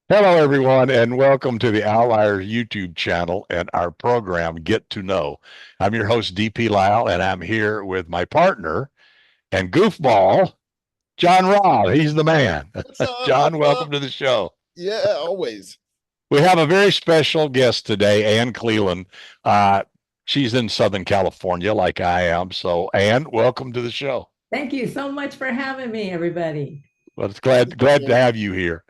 Hello, everyone, and welcome to the Outlier YouTube channel and our program, Get to Know. I'm your host, DP Lyle, and I'm here with my partner and goofball, John Raab. He's the man. What's up? John, What's welcome up? to the show. Yeah, always. We have a very special guest today, Anne Cleeland. Uh, she's in Southern California, like I am. So, Anne, welcome to the show. Thank you so much for having me, everybody. Well, it's glad to have you here.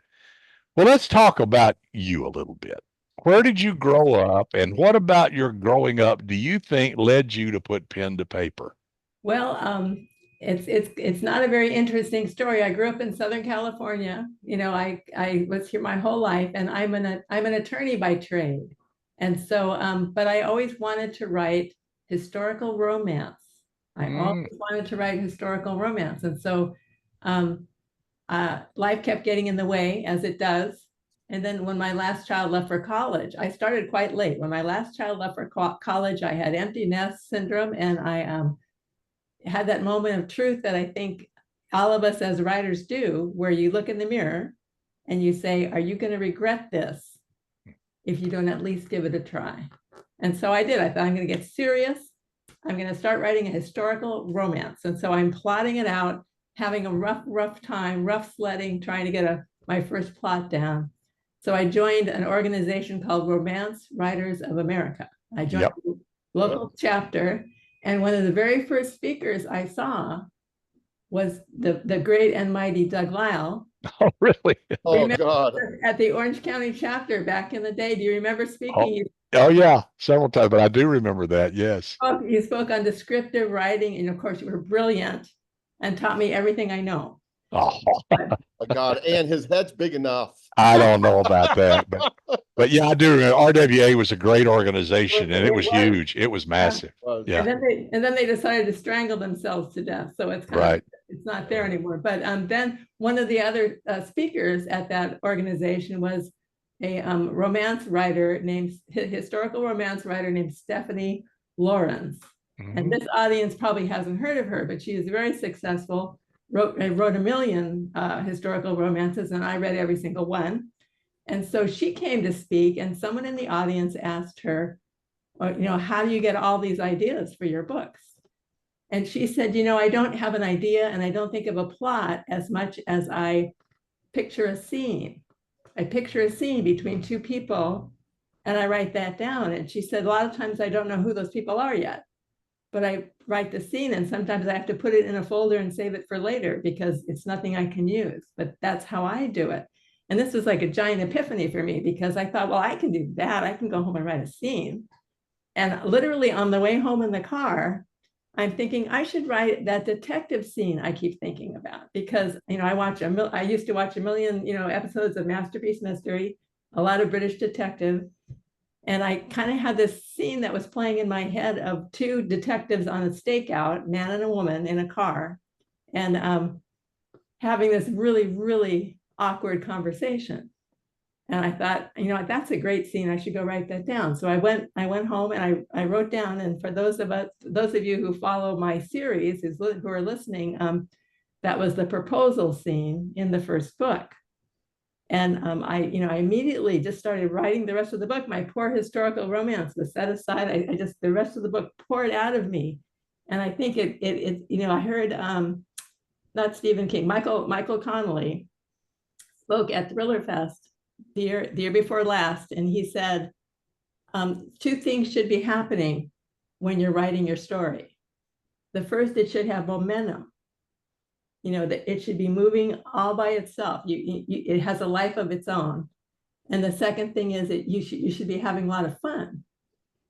Well, let's talk about you a little bit. Where did you grow up, and what about your growing up do you think led you to put pen to paper? Well, it's not a very interesting story. I grew up in Southern California. I was here my whole life, and I'm an attorney by trade. And so, but I always wanted to write historical romance. I always wanted to write historical romance. And so life kept getting in the way, as it does. And then when my last child left for college, I started quite late. When my last child left for college, I had empty nest syndrome, and I had that moment of truth that I think all of us as writers do, where you look in the mirror and you say, are you going to regret this if you don't at least give it a try? And so I did. I thought, I'm going to get serious. I'm going to start writing a historical romance. And so I'm plotting it out, having a rough time, rough sledding, trying to get my first plot down. So I joined an organization called Romance Writers of America. I joined the local chapter, and one of the very first speakers I saw was the great and mighty Doug Lyle. Oh, really? Oh, God. At the Orange County chapter back in the day. Do you remember speaking? Oh, yeah, several times, but I do remember that, yes. You spoke on descriptive writing, and of course you were brilliant and taught me everything I know. Oh, My God. And his head's big enough. I don't know about that, but yeah, I do remember. RWA was a great organization, and it was huge. It was massive. Yeah. And then they decided to strangle themselves to death. So it's kind of, it's not there anymore. But then one of the other speakers at that organization was a historical romance writer named Stephanie Lawrence. And this audience probably hasn't heard of her, but she is very successful. Wrote a million historical romances, and I read every single one. And so she came to speak, and someone in the audience asked her, how do you get all these ideas for your books? And she said, I don't have an idea, and I don't think of a plot as much as I picture a scene. I picture a scene between two people, and I write that down. And she said, a lot of times I don't know who those people are yet, but I write the scene, and sometimes I have to put it in a folder and save it for later because it's nothing I can use. But that's how I do it. And this was like a giant epiphany for me, because I thought, well, I can do that. I can go home and write a scene. And literally on the way home in the car, I'm thinking I should write that detective scene I keep thinking about, because I used to watch a million episodes of Masterpiece Mystery, a lot of British detective. And I kind of had this scene that was playing in my head of two detectives on a stakeout, man and a woman in a car, and having this really, really awkward conversation. And I thought, that's a great scene. I should go write that down. So I went home and I wrote down. And for those of you who follow my series, who are listening, that was the proposal scene in the first book. And I immediately just started writing the rest of the book. My poor historical romance was set aside. The rest of the book poured out of me. And I think I heard not Stephen King, Michael Connelly spoke at Thriller Fest the year before last, and he said, two things should be happening when you're writing your story. The first, it should have momentum. That it should be moving all by itself. It has a life of its own. And the second thing is that you should be having a lot of fun.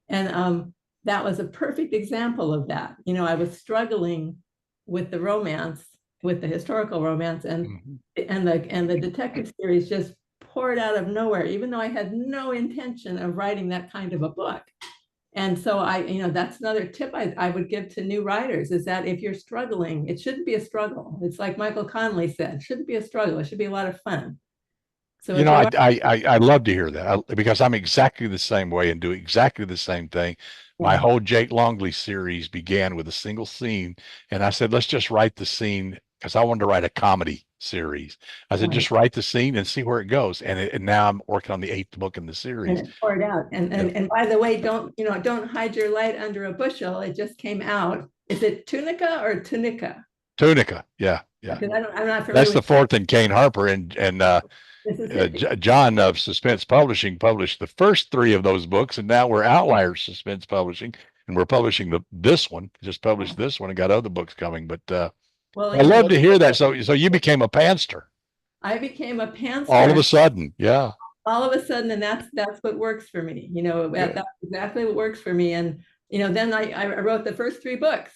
And that was a perfect example of that. I was struggling with the romance, with the historical romance, and the detective series just poured out of nowhere, even though I had no intention of writing that kind of a book. And so that's another tip I would give to new writers, is that if you're struggling, it shouldn't be a struggle. It's like Michael Connelly said, it shouldn't be a struggle. It should be a lot of fun. So I love to hear that, because I'm exactly the same way and do exactly the same thing. My whole Jake Longley series began with a single scene, and I said, let's just write the scene, because I wanted to write a comedy. series. I said, Right. just write the scene and see where it goes. And now I'm working on the 8th book in the And series. it poured out. And by the way, don't hide your light under a bushel. It just came out. Is it Tunica or Tunica? Tunica. Yeah. Yeah. Because I'm not familiar That's the with 4th in Kane Harper, and Mississippi. John of Suspense Publishing published the first 3 of those books, and now we're Outlier Suspense Publishing, and we're publishing this one. Just published this one and got other books coming. But Well, I love to hear that. So you became a pantser I became a pantser all of a sudden. Yeah. all of a sudden, and that's what works for me. That's exactly what works for me. And then I wrote the first 3 books,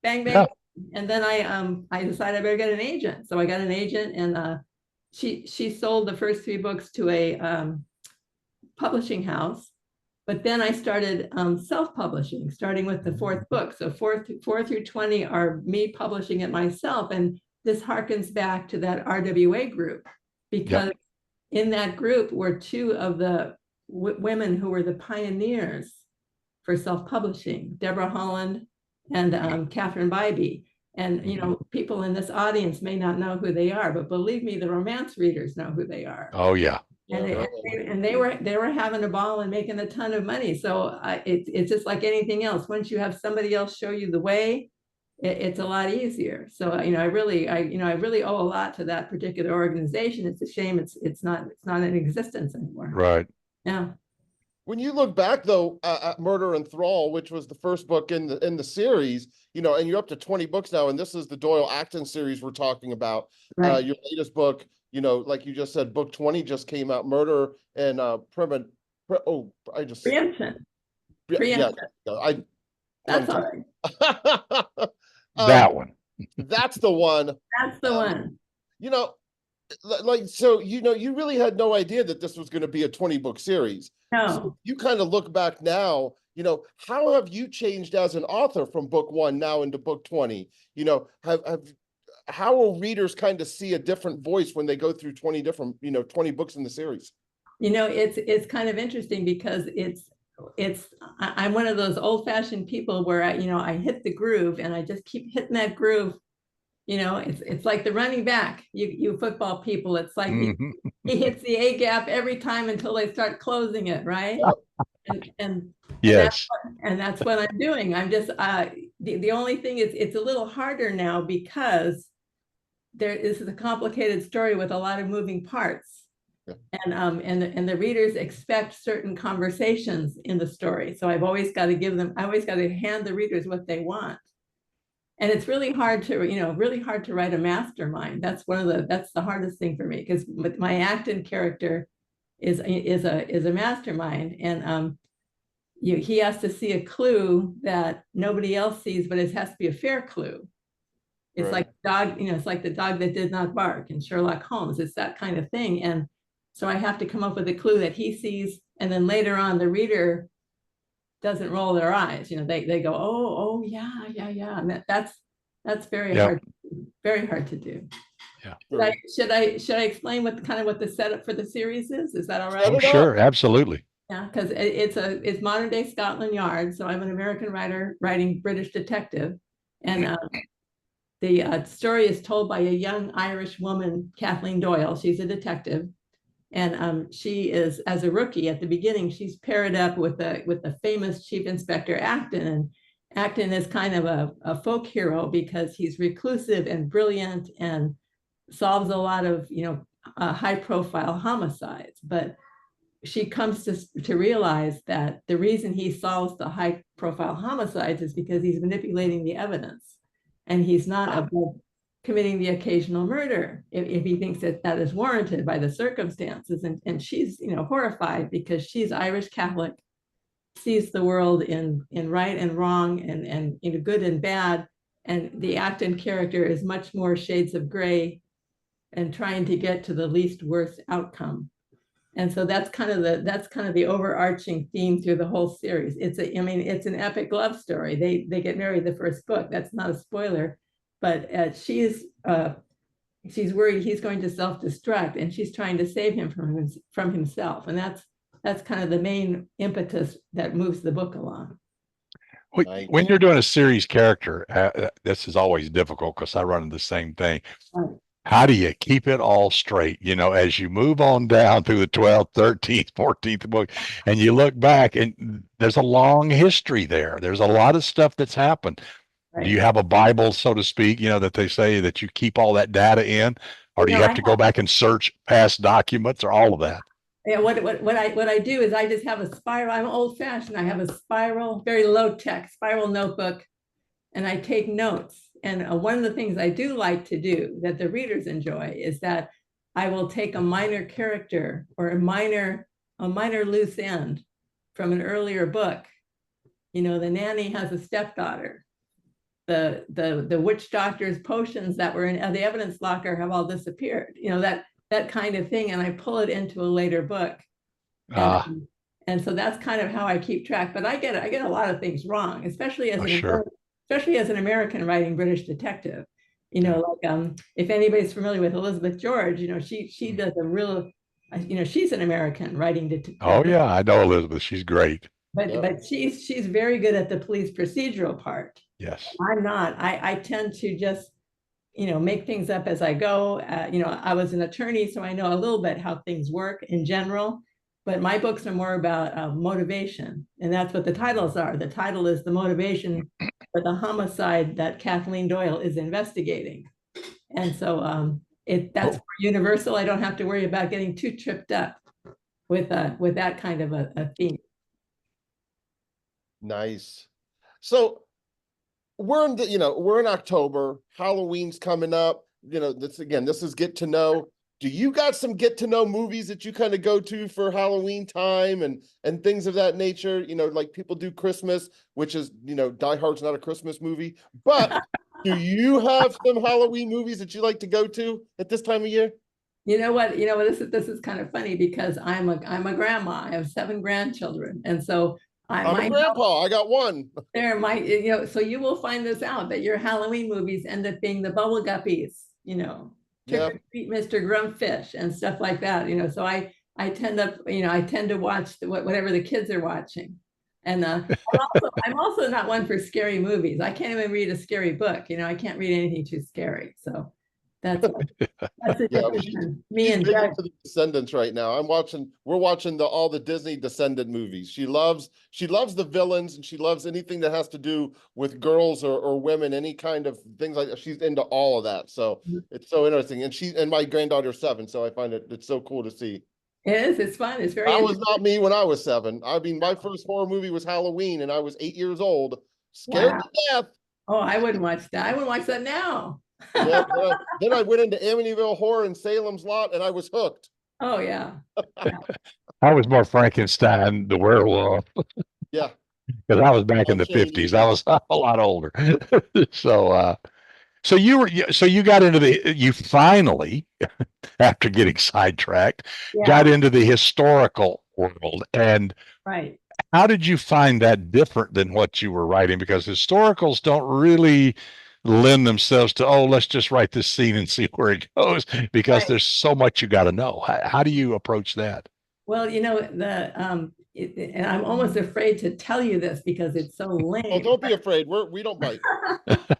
bang bang, Yeah. and then I decided I better get an agent. So I got an agent, and she sold the first 3 books to a publishing house. But then I started self-publishing, starting with the 4th book. So 4 through 20 are me publishing it myself, and this harkens back to that RWA group, because in that group were 2 of the women who were the pioneers for self-publishing, Deborah Holland and Catherine Bybee. And people in this audience may not know who they are, but believe me, the romance readers know who they are. Oh yeah. And they were having a ball and making a ton of money. So it's just like anything else. Once you have somebody else show you the way, it's a lot easier. So I really owe a lot to that particular organization. It's a shame it's not in existence anymore. Right. Yeah. When you look back though at Murder and Thrall, which was the first book in the series, and you're up to 20 books now, and this is the Doyle Acton series we're talking about. Right. Your latest book, like you just said, book 20 just came out, Murder and Preemption. Preemption. Yeah, That's all right. That one. That's the one. That's the one. You really had no idea that this was going to be a 20-book series. No. So you kind of look back now, how have you changed as an author from book 1 now into book 20? How will readers kind of see a different voice when they go through 20 different, 20 books in the series? It's kind of interesting because I'm one of those old-fashioned people where I hit the groove and I just keep hitting that groove. It's like the running back, you football people. It's like he hits the A gap every time until they start closing it, right? And yes, that's what I'm doing. I'm just the only thing is it's a little harder now because this is a complicated story with a lot of moving parts. And the readers expect certain conversations in the story. So I always got to hand the readers what they want. And it's really hard to write a mastermind. That's the hardest thing for me, because my Acton character is a mastermind, and he has to see a clue that nobody else sees, but it has to be a fair clue. It's like dog, it's like the dog that did not bark in Sherlock Holmes. It's that kind of thing. And so I have to come up with a clue that he sees, and then later on the reader doesn't roll their eyes. They go, oh yeah. And that's very hard to do. Yeah. Should I explain what the setup for the series is? Is that all right? Oh, sure, absolutely. Yeah, because it's modern day Scotland Yard. So I'm an American writer writing British detective, and the story is told by a young Irish woman, Kathleen Doyle. She's a detective. And she is, as a rookie at the beginning, she's paired up with the famous Chief Inspector Acton. And Acton is kind of a folk hero because he's reclusive and brilliant and solves a lot of high profile homicides. But she comes to realize that the reason he solves the high profile homicides is because he's manipulating the evidence, and he's not above committing the occasional murder if he thinks that is warranted by the circumstances. And she's horrified because she's Irish Catholic, sees the world in right and wrong and good and bad, and the Acton character is much more shades of gray and trying to get to the least worst outcome. And so that's kind of the overarching theme through the whole series. It's an epic love story. They get married the first book. That's not a spoiler. But she's worried he's going to self-destruct, and she's trying to save him from himself. And that's kind of the main impetus that moves the book along. When you're doing a series character, this is always difficult because I run into the same thing. Right. how do you keep it all straight? You know, as you move on down through the 12th, 13th, 14th book, and you look back, and there's a long history there. There's a lot of stuff that's happened. Do you Right. have a Bible, so to speak, you know, that they say that you keep all that data in, or You do know, you have to go back and search past documents or all of that? yeah, what I do is I just have a spiral. I'm old fashioned. I have a spiral, very low tech spiral notebook, and I take notes. And one of the things I do like to do that the readers enjoy is that I will take a minor character or a minor loose end from an earlier book. You know, the nanny has a stepdaughter. The witch doctor's potions that were in the evidence locker have all disappeared. You know, that kind of thing, and I pull it into a later book. And Ah, and so that's kind of how I keep track. But I get a lot of things wrong, sure. especially as an American writing British detective. You know, like if anybody's familiar with Elizabeth George, you know, she does a real, you know, she's an American writing Oh detective, yeah, I know Elizabeth. She's great. but Yep. but she's very good at the police procedural part. Yes. I'm not. I tend to just, you know, make things up as I go. You know, I was an attorney, so I know a little bit how things work in general. But my books are more about motivation, and that's what the titles are. The title is the motivation for the homicide that Kathleen Doyle is investigating, and so that's Oh, universal. I don't have to worry about getting too tripped up with that kind of a theme. Nice. So we're in October, Halloween's coming up. You know, this is get to know. Do you got some get to know movies that you kind of go to for Halloween time and things of that nature? You know, like people do Christmas, which is, you know, Die Hard's not a Christmas movie, but do you have some Halloween movies that you like to go to at this time of year? You know what? You know what? This is kind of funny because I'm a grandma. I have 7 grandchildren, and so I'm a my grandpa. I got one. there might, you know, so you will find this out that your Halloween movies end up being the Bubble Guppies, you know, Trick Yeah. or Treat Mr. Grumpfish and stuff like that, you know. So I tend to watch whatever the kids are watching. And I'm also not one for scary movies. I can't even read a scary book, you know. I can't read anything too scary. So that's that's the Yeah, difference in me she's and big Doug. into the Descendants right now. We're watching all the Disney Descendant movies. She loves the villains and she loves anything that has to do with girls or women, any kind of things like that. She's into all of that. So it's so interesting. And my granddaughter's 7, so I find it's so cool to see. It's fun. It's very That was interesting. not me when I was 7. I mean, my first horror movie was Halloween and I was 8 years old, scared Wow. to death. Oh, I wouldn't watch that. I wouldn't watch that now. Yep. Then I went into Amityville Horror and Salem's Lot and I was hooked. Oh yeah. Yeah. I was more Frankenstein, the werewolf, Yeah. because I was back in Lon the Chaney. 50s. I was a lot older. So, so you got into you finally, after getting sidetracked, got Yeah. into the historical world. And Right. how did you find that different than what you were writing? Because historicals don't really lend themselves to, oh, let's just write this scene and see where it goes, because Right. there's so much you got to know. How do you approach that? Well, you know, and I'm almost afraid to tell you this because it's so Oh, lame. don't be afraid. We don't bite.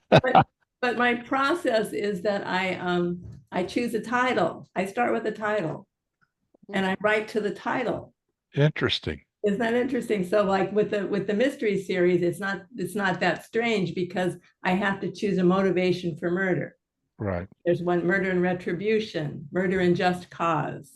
But but my process is that I choose a title. I start with a title and I write to the title. Interesting. Isn't that interesting? So like with the mystery series, it's not that strange because I have to choose a motivation for murder. Right. There's one, Murder and Retribution, Murder and Just Cause.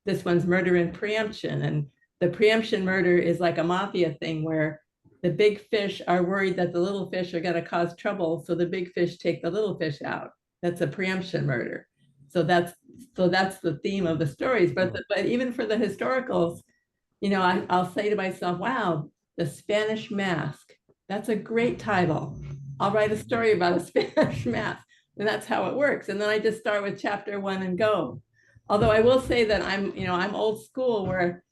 This one's Murder and Preemption. And the preemption murder is like a mafia thing where the big fish are worried that the little fish are going to cause trouble. So the big fish take the little fish out. That's a preemption murder. So that's the theme of the stories. But even for the historicals, you know, I'll say to myself, wow, the Spanish Mask. That's a great title. I'll write a story about a Spanish mask. And that's how it works. And then I just start with chapter 1 and go. Although I will say that I'm old school where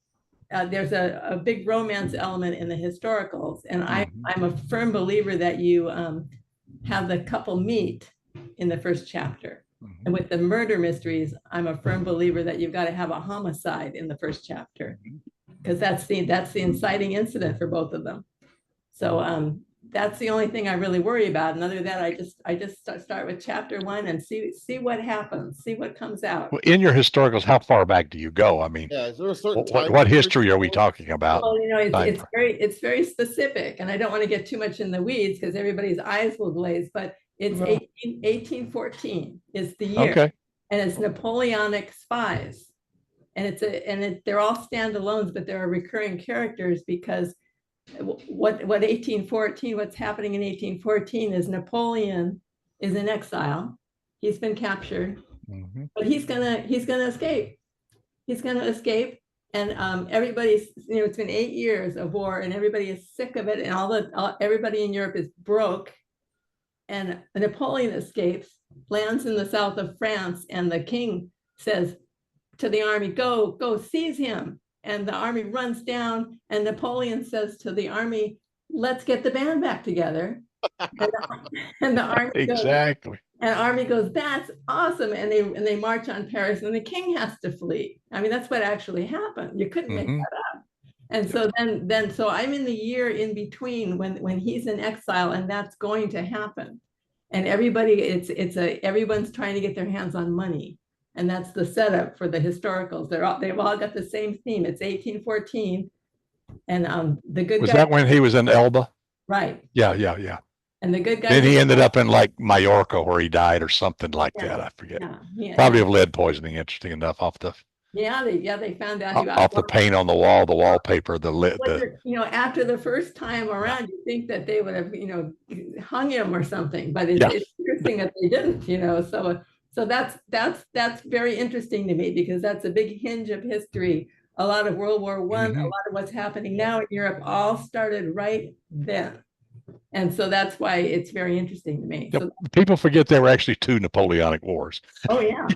there's a big romance element in the historicals. And I'm a firm believer that you have the couple meet in the first chapter. And with the murder mysteries, I'm a firm believer that you've got to have a homicide in the first chapter because that's the inciting incident for both of them. So that's the only thing I really worry about. And other than that, I just start with chapter 1 and see what happens, see what comes out. Well, in your historicals, how far back do you go? I mean, Yeah, is there a certain what time? what history are we talking about? Well, it's very specific, and I don't want to get too much in the weeds because everybody's eyes will glaze, but it's 1814 is the year. Okay. And it's Napoleonic spies. And they're all standalones, but there are recurring characters because what's happening in 1814 is Napoleon is in exile. He's been captured, but he's gonna escape. He's gonna escape. And everybody's, it's been 8 years of war, and everybody is sick of it, and everybody in Europe is broke. And Napoleon escapes, lands in the south of France, and the king says to the army, go seize him. And the army runs down, and Napoleon says to the army, let's get the band back together. And the army exactly. Army goes, that's awesome. And they march on Paris, and the king has to flee. I mean, that's what actually happened. You couldn't make that up. And so so I'm in the year in between when he's in exile, and that's going to happen. And everybody, everyone's trying to get their hands on money. And that's the setup for the historicals. They've all got the same theme. It's 1814. And the good guy. Was that when he was in Elba? Right. Yeah. And the good guy. Then he ended up in like Mallorca where he died or something like that. I forget. Probably of lead poisoning, interesting enough, off the they found out off the paint on the wall, the wallpaper, after the first time around, you think that they would have, hung him or something, but it's interesting that they didn't, so that's very interesting to me, because that's a big hinge of history. A lot of World War I, a lot of what's happening now in Europe all started right then. And so that's why it's very interesting to me. So, people forget there were actually 2 Napoleonic Wars. Oh, yeah.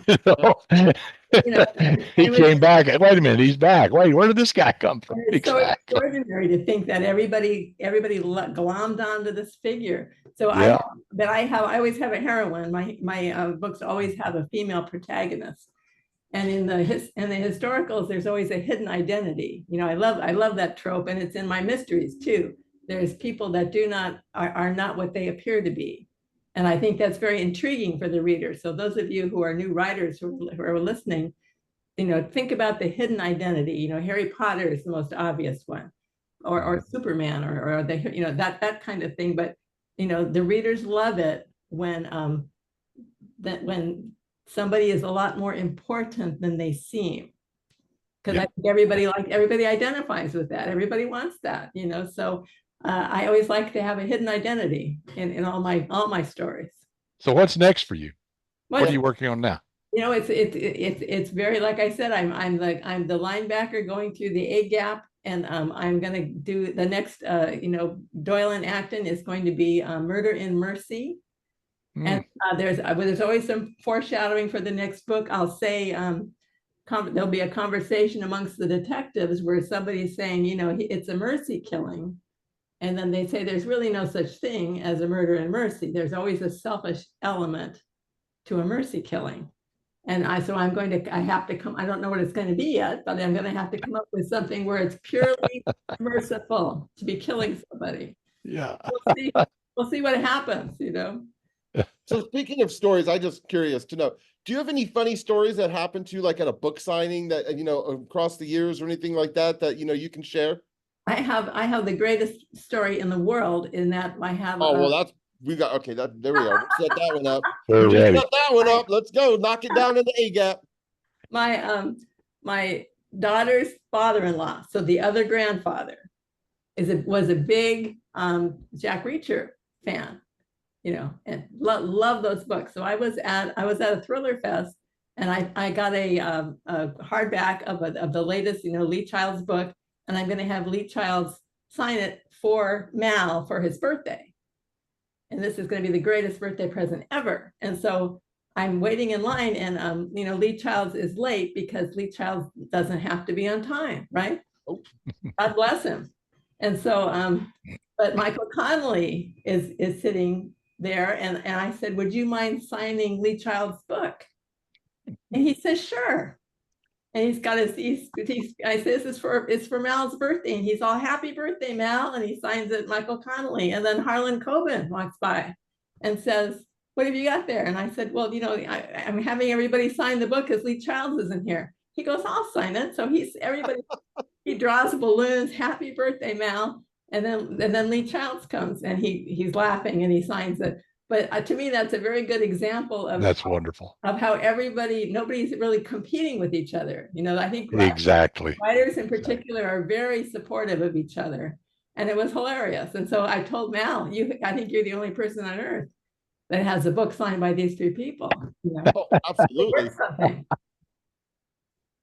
He came back. Wait a minute, he's back. Wait, where did this guy come from? It's so extraordinary to think that everybody glommed onto this figure. So I always have a heroine. My books always have a female protagonist. And in the historicals, there's always a hidden identity. I love that trope, and it's in my mysteries too. There's people that are not what they appear to be. And I think that's very intriguing for the reader. So those of you who are new writers who are listening, think about the hidden identity. Harry Potter is the most obvious one, or Superman, or that kind of thing. But the readers love it when somebody is a lot more important than they seem. Because I think everybody identifies with that. Everybody wants that, So I always like to have a hidden identity in all my stories. So what's next for you? What are you working on now? It's very, like I said, I'm the linebacker going through the A gap, and I'm going to do the next. Doyle and Acton is going to be Murder in Mercy, and there's always some foreshadowing for the next book. I'll say there'll be a conversation amongst the detectives where somebody's saying, it's a mercy killing. And then they say there's really no such thing as a murder in mercy. There's always a selfish element to a mercy killing. And I have to come, I don't know what it's going to be yet, but I'm going to have to come up with something where it's purely merciful to be killing somebody. Yeah. We'll see what happens, So speaking of stories, I'm just curious to know, do you have any funny stories that happened to you, like at a book signing that, across the years or anything like that, you can share? I have the greatest story in the world in that I have. Oh, well, there we go. Set that one up. Set that one up. Let's go. Knock it down in the A gap. My daughter's father-in-law, so the other grandfather, was a big Jack Reacher fan, and love those books. So I was at a Thriller Fest, and I got a hardback of the latest, Lee Child's book. And I'm going to have Lee Childs sign it for Mal for his birthday. And this is going to be the greatest birthday present ever. And so I'm waiting in line, and Lee Childs is late because Lee Childs doesn't have to be on time, right? God bless him. And so, but Michael Connelly is sitting there, and I said, would you mind signing Lee Child's book? And he says, sure. and he's got his, I said, it's for Mal's birthday. And he's all, happy birthday, Mal. And he signs it, Michael Connolly. And then Harlan Coben walks by and says, what have you got there? And I said, well, I'm having everybody sign the book because Lee Childs isn't here. He goes, I'll sign it. So he draws balloons, happy birthday, Mal. And then Lee Childs comes and he's laughing and he signs it. But to me, that's a very good example of That's wonderful. Of how nobody's really competing with each other. I think Exactly. writers in particular are very supportive of each other. And it was hilarious. And so I told Mal, I think you're the only person on earth that has a book signed by these three people. Oh, absolutely.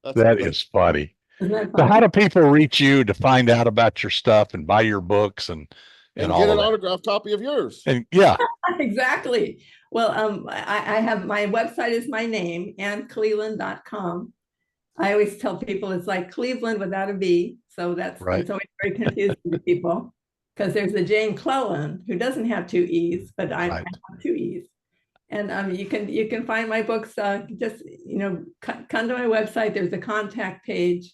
That is funny. Isn't that So funny? how do people reach you to find out about your stuff and buy your books and And all get of an that? autographed copy of yours. And yeah, Exactly. Well, I have, my website is my name, AnneCleeland.com. I always tell people it's like Cleveland without a V. So Right. it's always very confusing to people because there's a Jane Cleeland who doesn't have two E's, but I Right. have two E's. And you can find my books, just, come to my website. There's a contact page.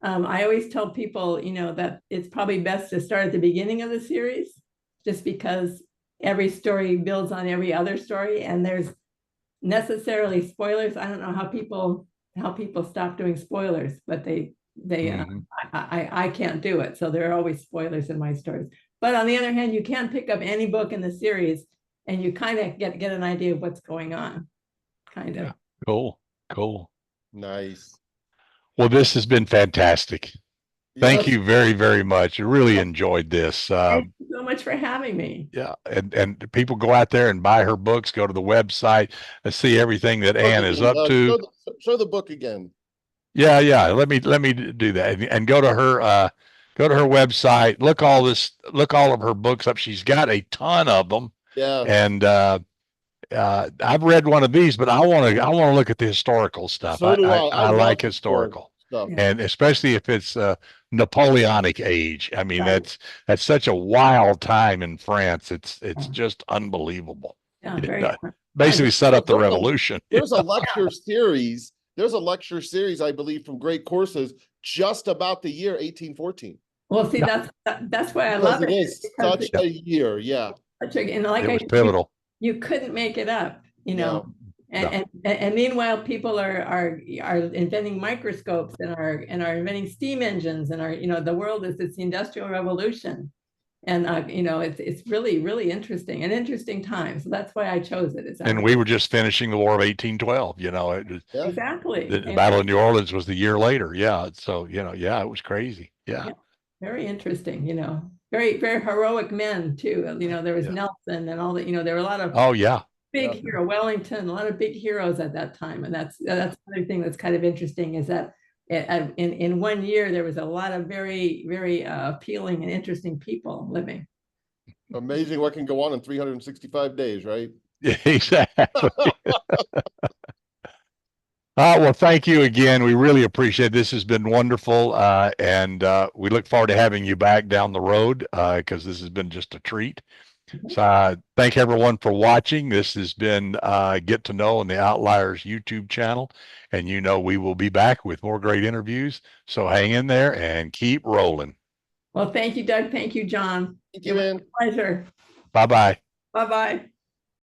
I always tell people, that it's probably best to start at the beginning of the series, just because every story builds on every other story, and there's necessarily spoilers. I don't know how people stop doing spoilers, but I can't do it. So there are always spoilers in my stories. But on the other hand, you can pick up any book in the series and you kind of get an idea of what's going on. Kind of. Yeah. Cool. Nice. Well, this has been fantastic. Thank Yes. you very, very much. I really enjoyed this. Thank you so much for having me. Yeah. And people go out there and buy her books, go to the website and see everything that Anne is up to. Show the book again. Yeah. Let me do that and go to her website. Look all of her books up. She's got a ton of them. Yeah. And I've read one of these, but I want to look at the historical stuff. So do I. I like historical stuff. and especially if it's Napoleonic age. I mean, Right. that's such a wild time in France. It's just unbelievable. Yeah, Basically set up the revolution. There's a lecture series. There's a lecture series, I believe, from Great Courses just about the year 1814. Well, see, that's why I love it. It is such a year. Yeah. And like It was pivotal. You couldn't make it up, No. And meanwhile, people are inventing microscopes and are inventing steam engines and the world it's the Industrial Revolution, and it's really, really interesting, an interesting time. So that's why I chose it. And we were just finishing the War of 1812. It was, exactly. The Battle of New Orleans was the year later. Yeah. So it was crazy. Yeah. Very interesting. Very, very heroic men too. There was Nelson and all that. There were a lot of big hero, Wellington, a lot of big heroes at that time. And that's another thing that's kind of interesting is that in 1 year there was a lot of very, very appealing and interesting people living. Amazing what can go on in 365 days, right? Yeah, exactly. Well, thank you again. We really appreciate it. This has been wonderful. And we look forward to having you back down the road because this has been just a treat. So thank everyone for watching. This has been Get to Know on the Outliers YouTube channel. And we will be back with more great interviews. So hang in there and keep rolling. Well, thank you, Doug. Thank you, John. Thank you, Anne. Pleasure. Bye-bye. Bye-bye.